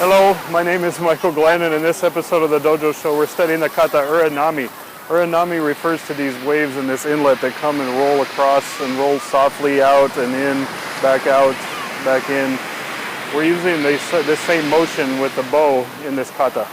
Hello, my name is Michael Glenn, and in this episode of the Dojo Show, we're studying the kata Ura Nami. Ura Nami refers to these waves in this inlet that come and roll across and roll softly out and in, back out, back in. We're using this same motion with the bow in this kata.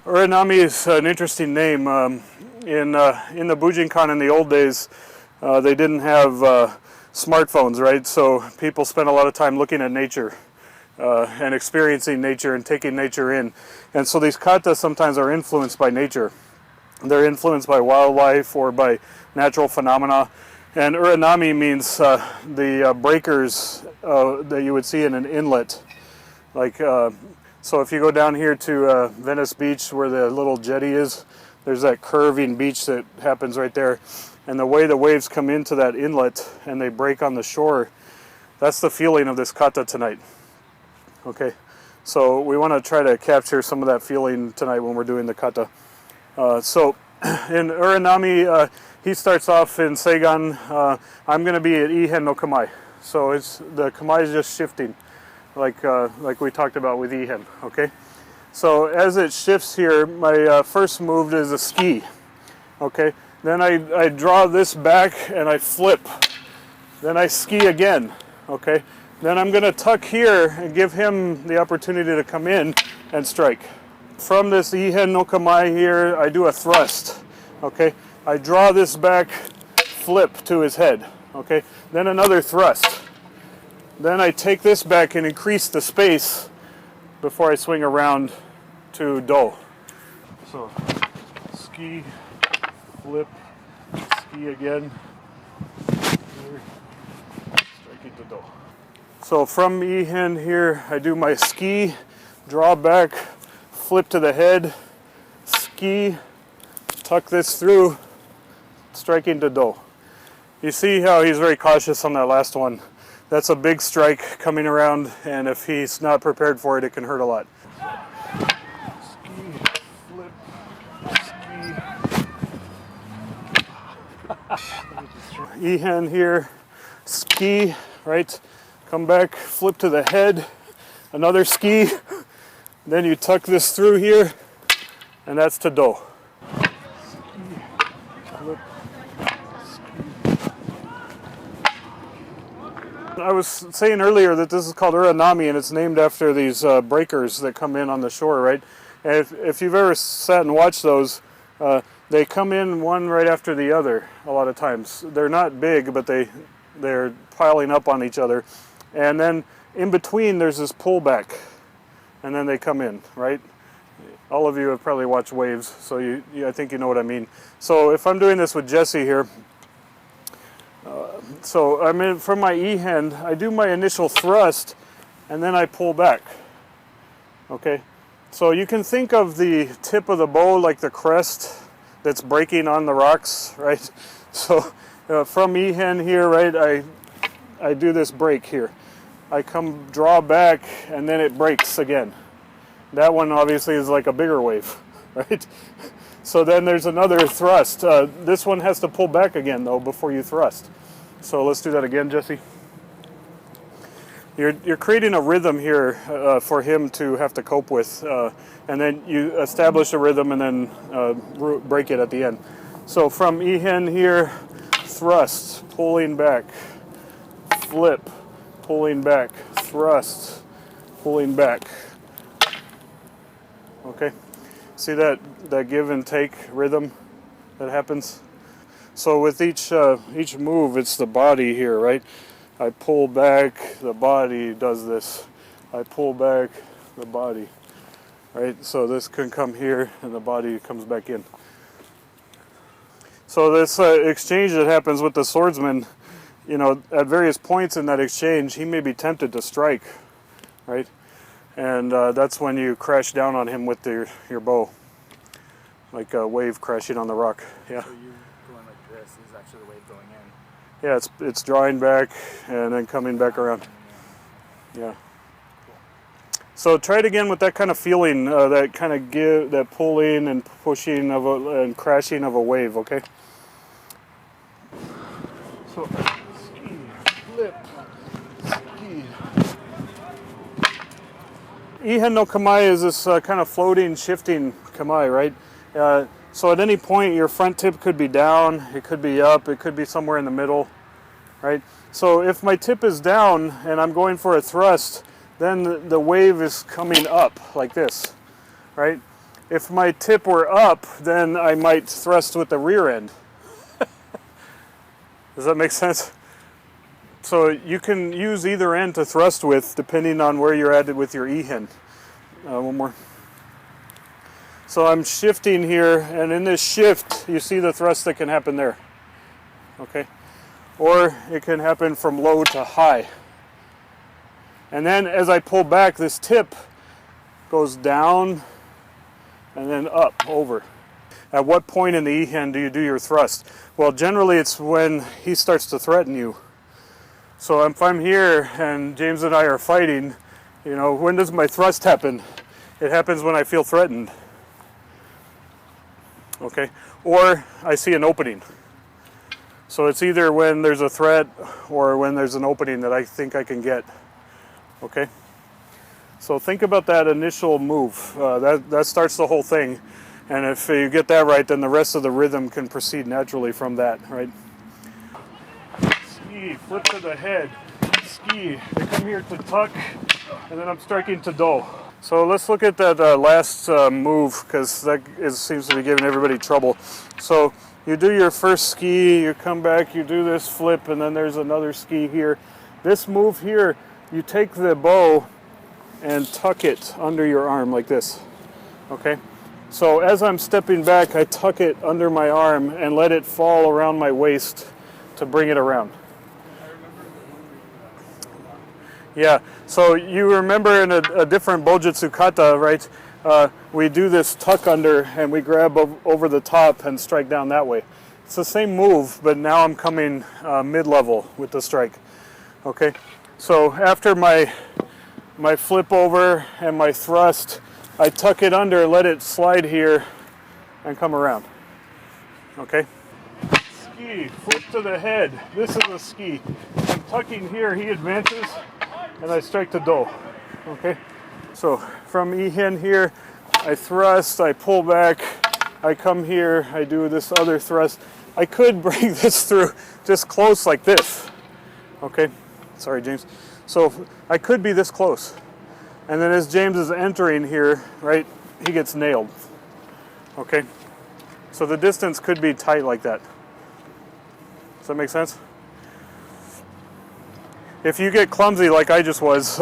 Uranami is an interesting name. In the Bujinkan in the old days, they didn't have smartphones, right? So people spent a lot of time looking at nature and experiencing nature and taking nature in. And so these katas sometimes are influenced by nature. They're influenced by wildlife or by natural phenomena. And Uranami means the breakers that you would see in an inlet. So if you go down here to Venice Beach where the little jetty is, there's that curving beach that happens right there. And the way the waves come into that inlet and they break on the shore, that's the feeling of this kata tonight. Okay, so we want to try to capture some of that feeling tonight when we're doing the kata. So in Uranami, he starts off in Seigan. I'm going to be at ihen no Kamae. So the Kamae is just shifting. Like we talked about with ihen, okay? So as it shifts here, my first move is a ski, okay? Then I draw this back and I flip. Then I ski again, okay? Then I'm gonna tuck here and give him the opportunity to come in and strike. From this ihen no Kamae here, I do a thrust, okay? I draw this back, flip to his head, okay? Then another thrust. Then I take this back and increase the space before I swing around to do. So, ski, flip, ski again, here, strike to do. So from ihen here, I do my ski, draw back, flip to the head, ski, tuck this through, striking to do. You see how he's very cautious on that last one. That's a big strike coming around, and if he's not prepared for it, it can hurt a lot. Ski, flip, ski. Ihen here, ski, right? Come back, flip to the head, another ski. Then you tuck this through here, and that's to do. Ski, flip. I was saying earlier that this is called Uranami, and it's named after these breakers that come in on the shore, right? And if you've ever sat and watched those, they come in one right after the other a lot of times. They're not big, but they're piling up on each other. And then in between, there's this pullback, and then they come in, right? All of you have probably watched waves, so I think you know what I mean. So if I'm doing this with Jesse here, so I'm in from my ihen, I do my initial thrust, and then I pull back. Okay, so you can think of the tip of the bow like the crest that's breaking on the rocks, right? So from ihen here, right, I do this break here. I come draw back, and then it breaks again. That one obviously is like a bigger wave, right? So then there's another thrust. This one has to pull back again though before you thrust. So let's do that again, Jesse. You're creating a rhythm here for him to have to cope with, and then you establish a rhythm and then break it at the end. So from ihen here, thrust, pulling back, flip, pulling back, thrust, pulling back. Okay, see that give and take rhythm that happens? So with each move, it's the body here, right? I pull back, the body does this. I pull back, the body, right? So this can come here and the body comes back in. So this exchange that happens with the swordsman, you know, at various points in that exchange, he may be tempted to strike, right? And that's when you crash down on him with your bow, like a wave crashing on the rock. Yeah. So you going like this is actually the wave going in. Yeah, it's drawing back and then coming back around. Yeah. So try it again with that kind of feeling, that kind of that pulling and pushing and crashing of a wave. Okay. So ski, flip, ski. Ihen no Kamae is this kind of floating, shifting Kamae, right? So at any point, your front tip could be down, it could be up, it could be somewhere in the middle, right? So if my tip is down and I'm going for a thrust, then the wave is coming up like this, right? If my tip were up, then I might thrust with the rear end. Does that make sense? So you can use either end to thrust with, depending on where you're at with your ihen. One more. So I'm shifting here, and in this shift, you see the thrust that can happen there. Okay? Or it can happen from low to high. And then as I pull back, this tip goes down and then up, over. At what point in the ihen do you do your thrust? Well, generally it's when he starts to threaten you. So if I'm here and James and I are fighting, you know, when does my thrust happen? It happens when I feel threatened. Okay? Or I see an opening. So it's either when there's a threat or when there's an opening that I think I can get. Okay? So think about that initial move. That starts the whole thing. And if you get that right, then the rest of the rhythm can proceed naturally from that, right? Ski, flip to the head, ski. I come here to tuck, and then I'm striking to do. So let's look at that last move, because that seems to be giving everybody trouble. So you do your first ski, you come back, you do this flip, and then there's another ski here. This move here, you take the bow and tuck it under your arm like this, okay? So as I'm stepping back, I tuck it under my arm and let it fall around my waist to bring it around. Yeah, so you remember in a different Bojutsu Kata, right? We do this tuck under and we grab over the top and strike down that way. It's the same move, but now I'm coming mid-level with the strike. Okay, so after my flip over and my thrust, I tuck it under, let it slide here, and come around. Okay? Ski, flip to the head. This is a ski. I'm tucking here, he advances, and I strike to do. Okay? So from ihen here, I thrust, I pull back, I come here, I do this other thrust. I could bring this through just close like this. Okay? Sorry, James. So I could be this close. And then as James is entering here, right, he gets nailed. Okay? So the distance could be tight like that. Does that make sense? If you get clumsy like I just was,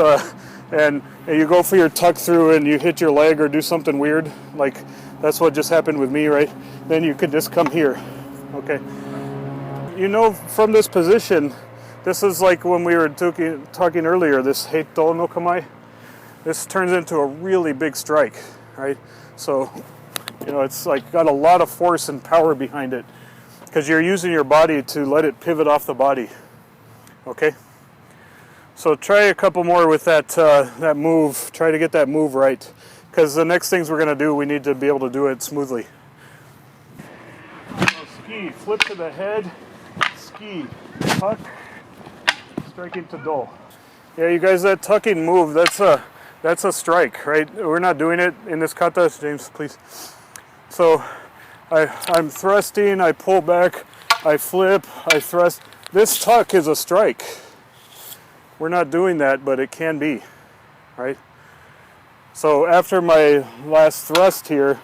and you go for your tuck through and you hit your leg or do something weird, like that's what just happened with me, right? Then you could just come here. Okay? You know, from this position, this is like when we were talking earlier, this heito no kamae. This turns into a really big strike, right? So, you know, it's like got a lot of force and power behind it because you're using your body to let it pivot off the body. Okay? So try a couple more with that that move. Try to get that move right because the next things we're going to do, we need to be able to do it smoothly. So ski, flip to the head, ski, tuck, striking to do. Yeah, you guys, that tucking move, that's a strike, right? We're not doing it in this kata. James, please. So I'm thrusting, I pull back, I flip, I thrust. This tuck is a strike. We're not doing that, but it can be, right? So after my last thrust here,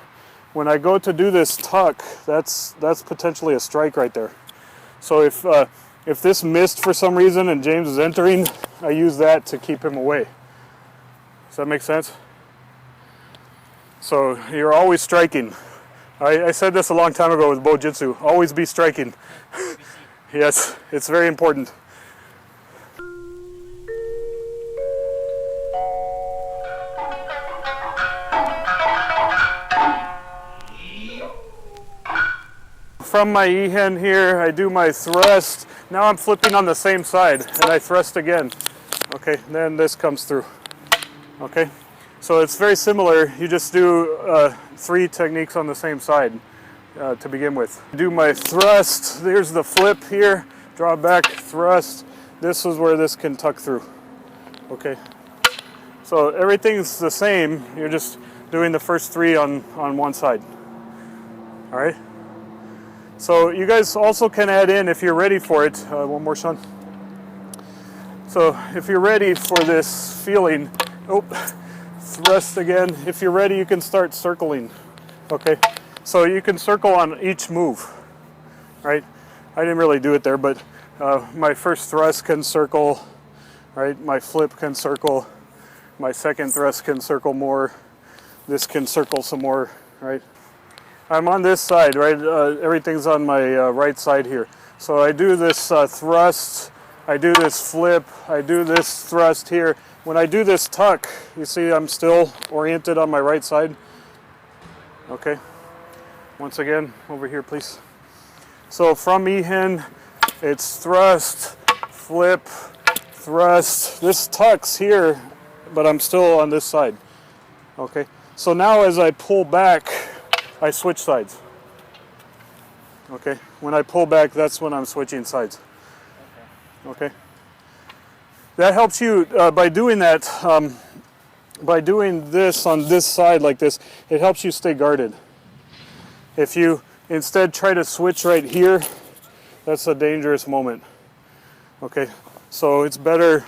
when I go to do this tuck, that's potentially a strike right there. So if this missed for some reason and James is entering, I use that to keep him away. Does that make sense? So you're always striking. I said this a long time ago with Bojutsu. Always be striking. Yes, it's very important. From my ihen here, I do my thrust. Now I'm flipping on the same side, and I thrust again. Okay, then this comes through. Okay, so it's very similar. You just do 3 techniques on the same side to begin with. Do my thrust. There's the flip here. Draw back, thrust. This is where this can tuck through. Okay, so everything's the same. You're just doing the first 3 on one side. All right. So you guys also can add in, if you're ready for it, one more, Sean. So if you're ready for this feeling, thrust again. If you're ready, you can start circling. Okay, so you can circle on each move, right? I didn't really do it there, but my first thrust can circle, right? My flip can circle. My second thrust can circle more. This can circle some more, right? I'm on this side, right? Everything's on my right side here. So I do this thrust, I do this flip, I do this thrust here. When I do this tuck, you see I'm still oriented on my right side. Okay. Once again, over here, please. So from ihen, it's thrust, flip, thrust. This tucks here, but I'm still on this side. Okay. So now as I pull back, I switch sides. Okay, when I pull back, that's when I'm switching sides. Okay. That helps you by doing that. By doing this on this side like this, it helps you stay guarded. If you instead try to switch right here, that's a dangerous moment. Okay, so it's better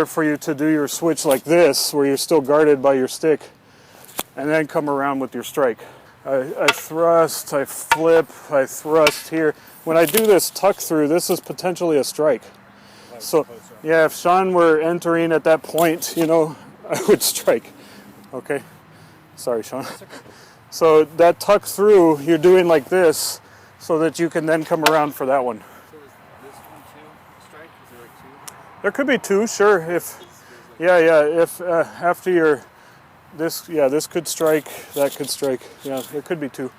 for you to do your switch like this, where you're still guarded by your stick, and then come around with your strike. I thrust, I flip, I thrust here. When I do this tuck through, this is potentially a strike. So, yeah, if Sean were entering at that point, you know, I would strike. Okay? Sorry, Sean. So that tuck through, you're doing like this, so that you can then come around for that one. So is this one 2 strike? Is there like 2? There could be 2, sure. If, if after your... this could strike, that could strike. Yeah, there could be 2.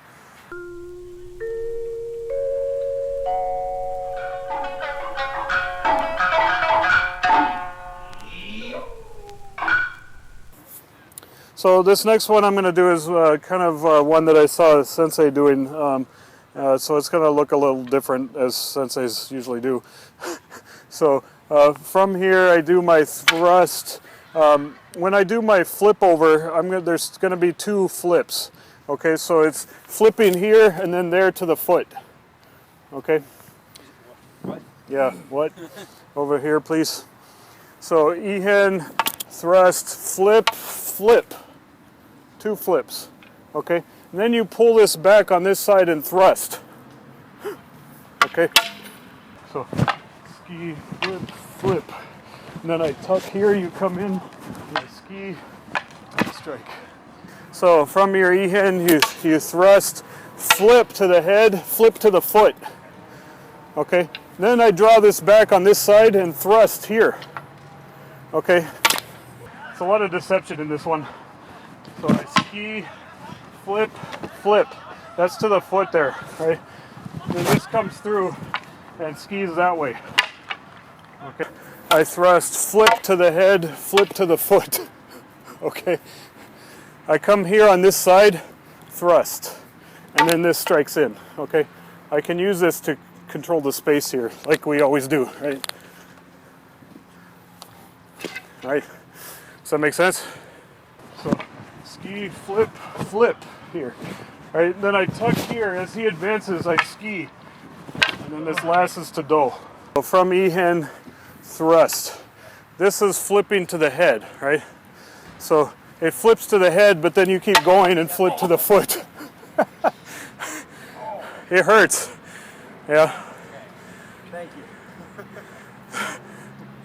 So this next one I'm going to do is kind of one that I saw Sensei doing. So it's going to look a little different, as Senseis usually do. So from here I do my thrust. When I do my flip over, there's going to be 2 flips. Okay, so it's flipping here and then there to the foot. Okay? What? Yeah, what? Over here, please. So ihen, thrust, flip, flip. 2 flips. Okay? And then you pull this back on this side and thrust. Okay? So ski, flip, flip. And then I tuck here, you come in, you ski, strike. So from your ihen, you thrust, flip to the head, flip to the foot. Okay? Then I draw this back on this side and thrust here. Okay? It's a lot of deception in this one. So I ski, flip, flip. That's to the foot there, right? Then this comes through and skis that way. Okay? I thrust, flip to the head, flip to the foot. Okay. I come here on this side, thrust, and then this strikes in. Okay. I can use this to control the space here, like we always do, right? Right. Does that make sense? So ski, flip, flip here. Right. Then I tuck here as he advances. I ski, and then this last is to do. So from ihen. Thrust. This is flipping to the head, right? So it flips to the head, but then you keep going and flip to the foot. It hurts. Yeah. Thank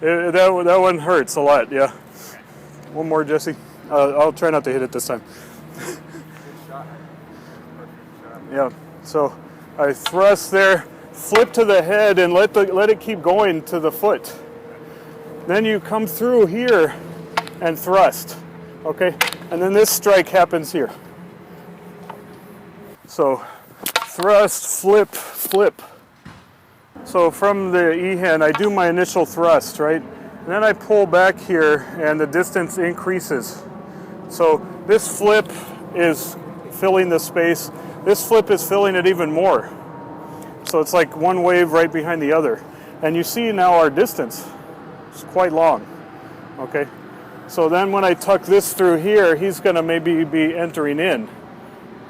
you. That one hurts a lot, yeah. One more, Jesse. I'll try not to hit it this time. Good shot. Perfect shot. Yeah, so I thrust there, flip to the head, and let it keep going to the foot. Then you come through here and thrust, okay? And then this strike happens here. So thrust, flip, flip. So from the ihen, I do my initial thrust, right? And then I pull back here and the distance increases. So this flip is filling the space. This flip is filling it even more. So it's like one wave right behind the other. And you see now our distance. It's quite long, okay? So then when I tuck this through here, he's gonna maybe be entering in,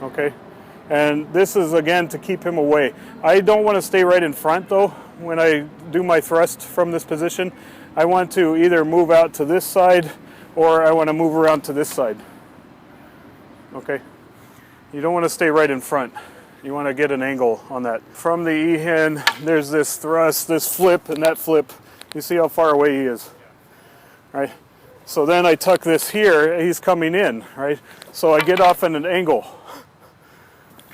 okay? And this is again to keep him away. I don't wanna stay right in front though. When I do my thrust from this position, I want to either move out to this side or I wanna move around to this side, okay? You don't wanna stay right in front. You wanna get an angle on that. From the ihen, there's this thrust, this flip, and that flip. You see how far away he is, right? So then I tuck this here, he's coming in, right? So I get off at an angle.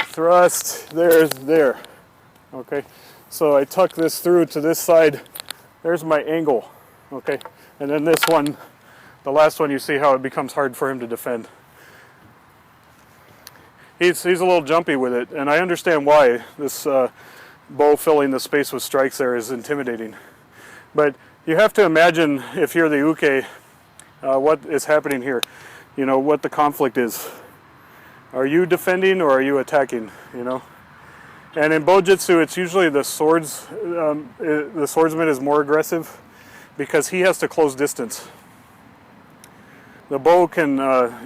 Thrust, there, okay? So I tuck this through to this side, there's my angle, okay? And then this one, the last one, you see how it becomes hard for him to defend. He's a little jumpy with it, and I understand why. This bow filling the space with strikes there is intimidating. But you have to imagine, if you're the uke, what is happening here. You know, what the conflict is. Are you defending or are you attacking, you know? And in Bojutsu, it's usually the swordsman is more aggressive because he has to close distance. The bow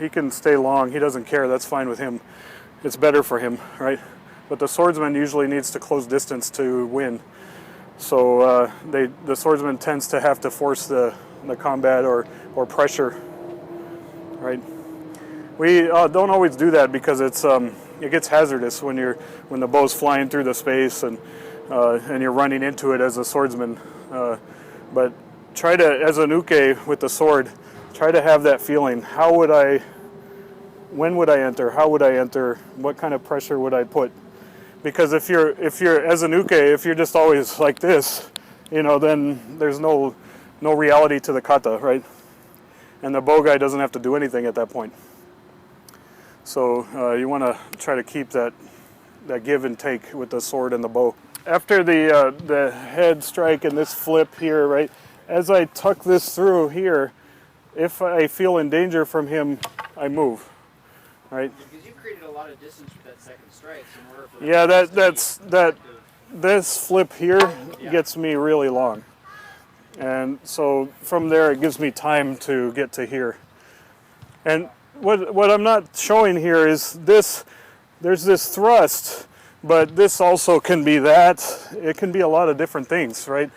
he can stay long, he doesn't care, that's fine with him. It's better for him, right? But the swordsman usually needs to close distance to win. So the swordsman tends to have to force the combat or pressure, right? We don't always do that because it gets hazardous when the bow's flying through the space and you're running into it as a swordsman. But try to, as an uke with the sword, try to have that feeling. When would I enter? How would I enter? What kind of pressure would I put? Because if you're as an uke, if you're just always like this, you know, then there's no reality to the kata, right? And the bow guy doesn't have to do anything at that point. So you want to try to keep that give and take with the sword and the bow. After the head strike and this flip here, right? As I tuck this through here, if I feel in danger from him, I move, right? Because you created a lot of distance with that second strike. So in order for Yeah, this flip here gets me really long. And so from there it gives me time to get to here. And what I'm not showing here is this, there's this thrust, but this also can be that. It can be a lot of different things, right?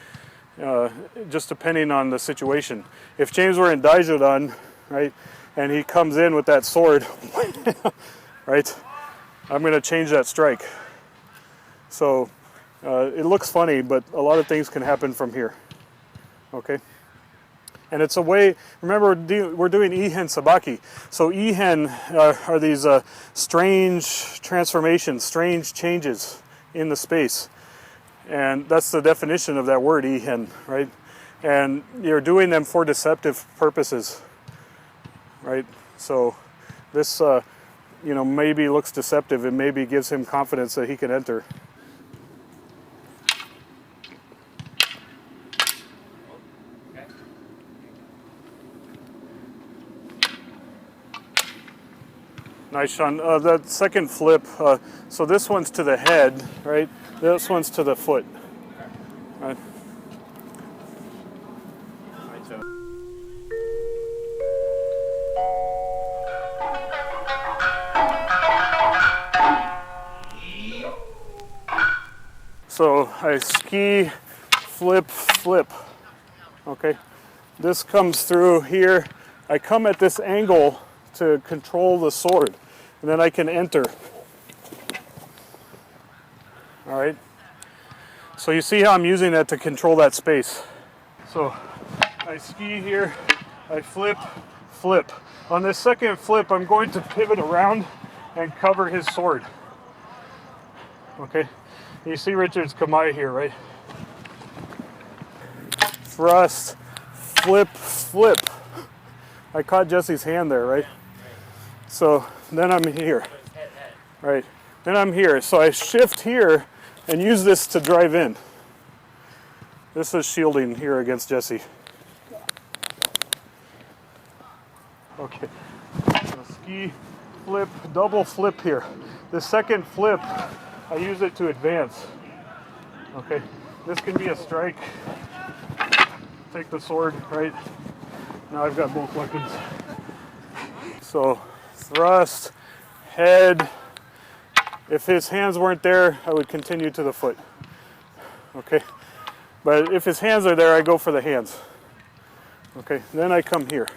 Just depending on the situation. If James were in Daijodan, right, and he comes in with that sword, right, I'm going to change that strike. So it looks funny, but a lot of things can happen from here, okay? And it's a way, remember we're doing ihen sabaki. So ihen are these strange transformations, strange changes in the space. And that's the definition of that word, ihen, right? And you're doing them for deceptive purposes, right? So this, you know, maybe looks deceptive and maybe gives him confidence that he can enter. Nice, Sean. That second flip, so this one's to the head, right? This one's to the foot, right? So I ski, flip, flip, okay? This comes through here. I come at this angle to control the sword. And then I can enter. All right. So you see how I'm using that to control that space. So I ski here, I flip, flip. On this second flip, I'm going to pivot around and cover his sword. Okay. You see Richard's Kamae here, right? Thrust, flip, flip. I caught Jesse's hand there, right? So then I'm here. Right. Then I'm here. So I shift here and use this to drive in. This is shielding here against Jesse. Okay. So ski, flip, double flip here. The second flip, I use it to advance. Okay. This can be a strike. Take the sword, right? Now I've got both weapons. So thrust, head. If his hands weren't there, I would continue to the foot. Okay. But if his hands are there, I go for the hands. Okay. Then I come here.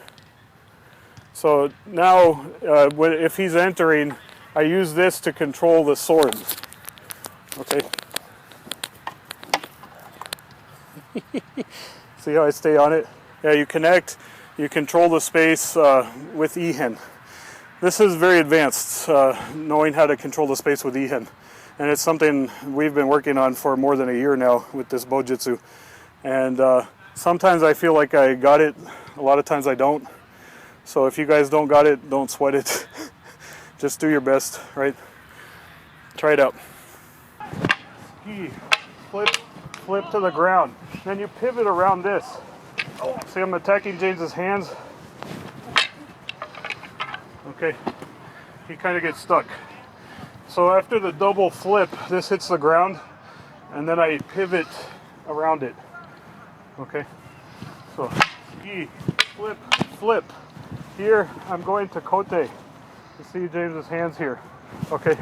So now, if he's entering, I use this to control the sword. Okay. See how I stay on it? Yeah, you connect, you control the space with ihen. This is very advanced, knowing how to control the space with ihen. And it's something we've been working on for more than a year now with this Bojutsu. And sometimes I feel like I got it, a lot of times I don't. So if you guys don't got it, don't sweat it. Just do your best, right? Try it out. Ski, flip, flip to the ground. Then you pivot around this. See, I'm attacking James's hands. Okay, he kind of gets stuck. So after the double flip, this hits the ground, and then I pivot around it. Okay, so ski, flip, flip. Here, I'm going to kote. You see James's hands here. Okay.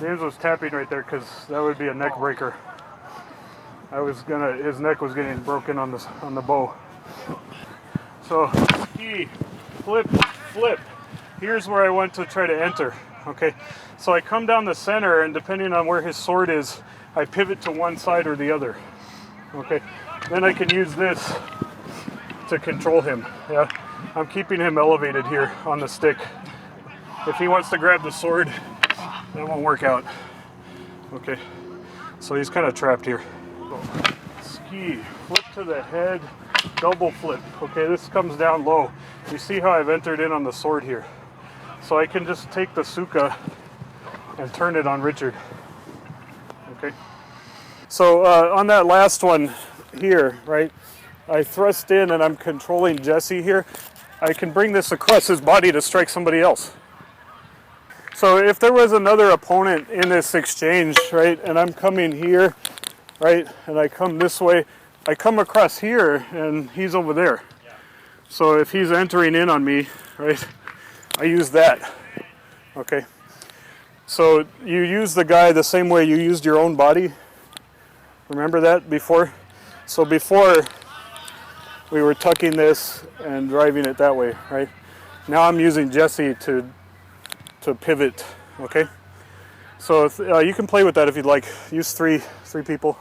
James was tapping right there because that would be a neck breaker. His neck was getting broken on the bow. So ski, flip, flip. Here's where I want to try to enter. Okay, so I come down the center, and depending on where his sword is, I pivot to one side or the other. Okay, then I can use this to control him. Yeah, I'm keeping him elevated here on the stick. If he wants to grab the sword, that won't work out. Okay, so he's kind of trapped here. Ski, flip to the head, double flip. Okay, this comes down low. You see how I've entered in on the sword here. So I can just take the suka and turn it on Richard. Okay. So on that last one here, right, I thrust in and I'm controlling Jesse here. I can bring this across his body to strike somebody else. So if there was another opponent in this exchange, right, and I'm coming here, right, and I come this way, I come across here and he's over there. So if he's entering in on me, right, I use that. Okay. So you use the guy the same way you used your own body. Remember that before? So before we were tucking this and driving it that way, right? Now I'm using Jesse to pivot, okay? So if, you can play with that if you'd like. Use three people.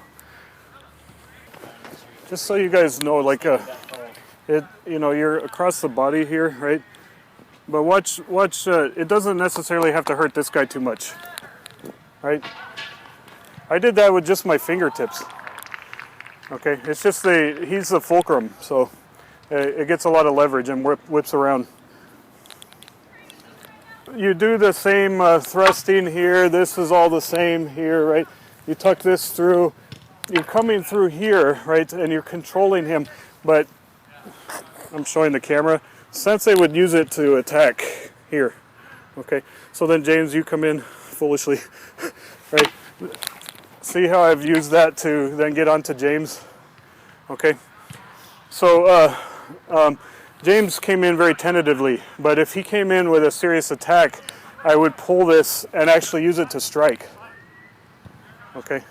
Just so you guys know, like you're across the body here, right? But watch. It doesn't necessarily have to hurt this guy too much, right? I did that with just my fingertips. Okay, it's just he's the fulcrum, so it gets a lot of leverage and whips around. You do the same thrusting here. This is all the same here, right? You tuck this through. You're coming through here, right? And you're controlling him, but I'm showing the camera. Sensei would use it to attack here. Okay, so then James, you come in foolishly, right? See how I've used that to then get onto James? Okay, so James came in very tentatively, but if he came in with a serious attack, I would pull this and actually use it to strike. Okay,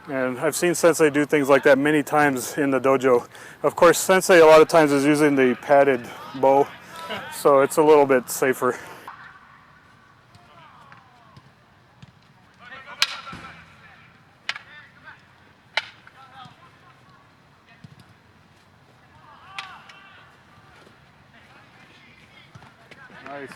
And I've seen Sensei do things like that many times in the dojo. Of course, Sensei a lot of times is using the padded bow, so it's a little bit safer. Nice.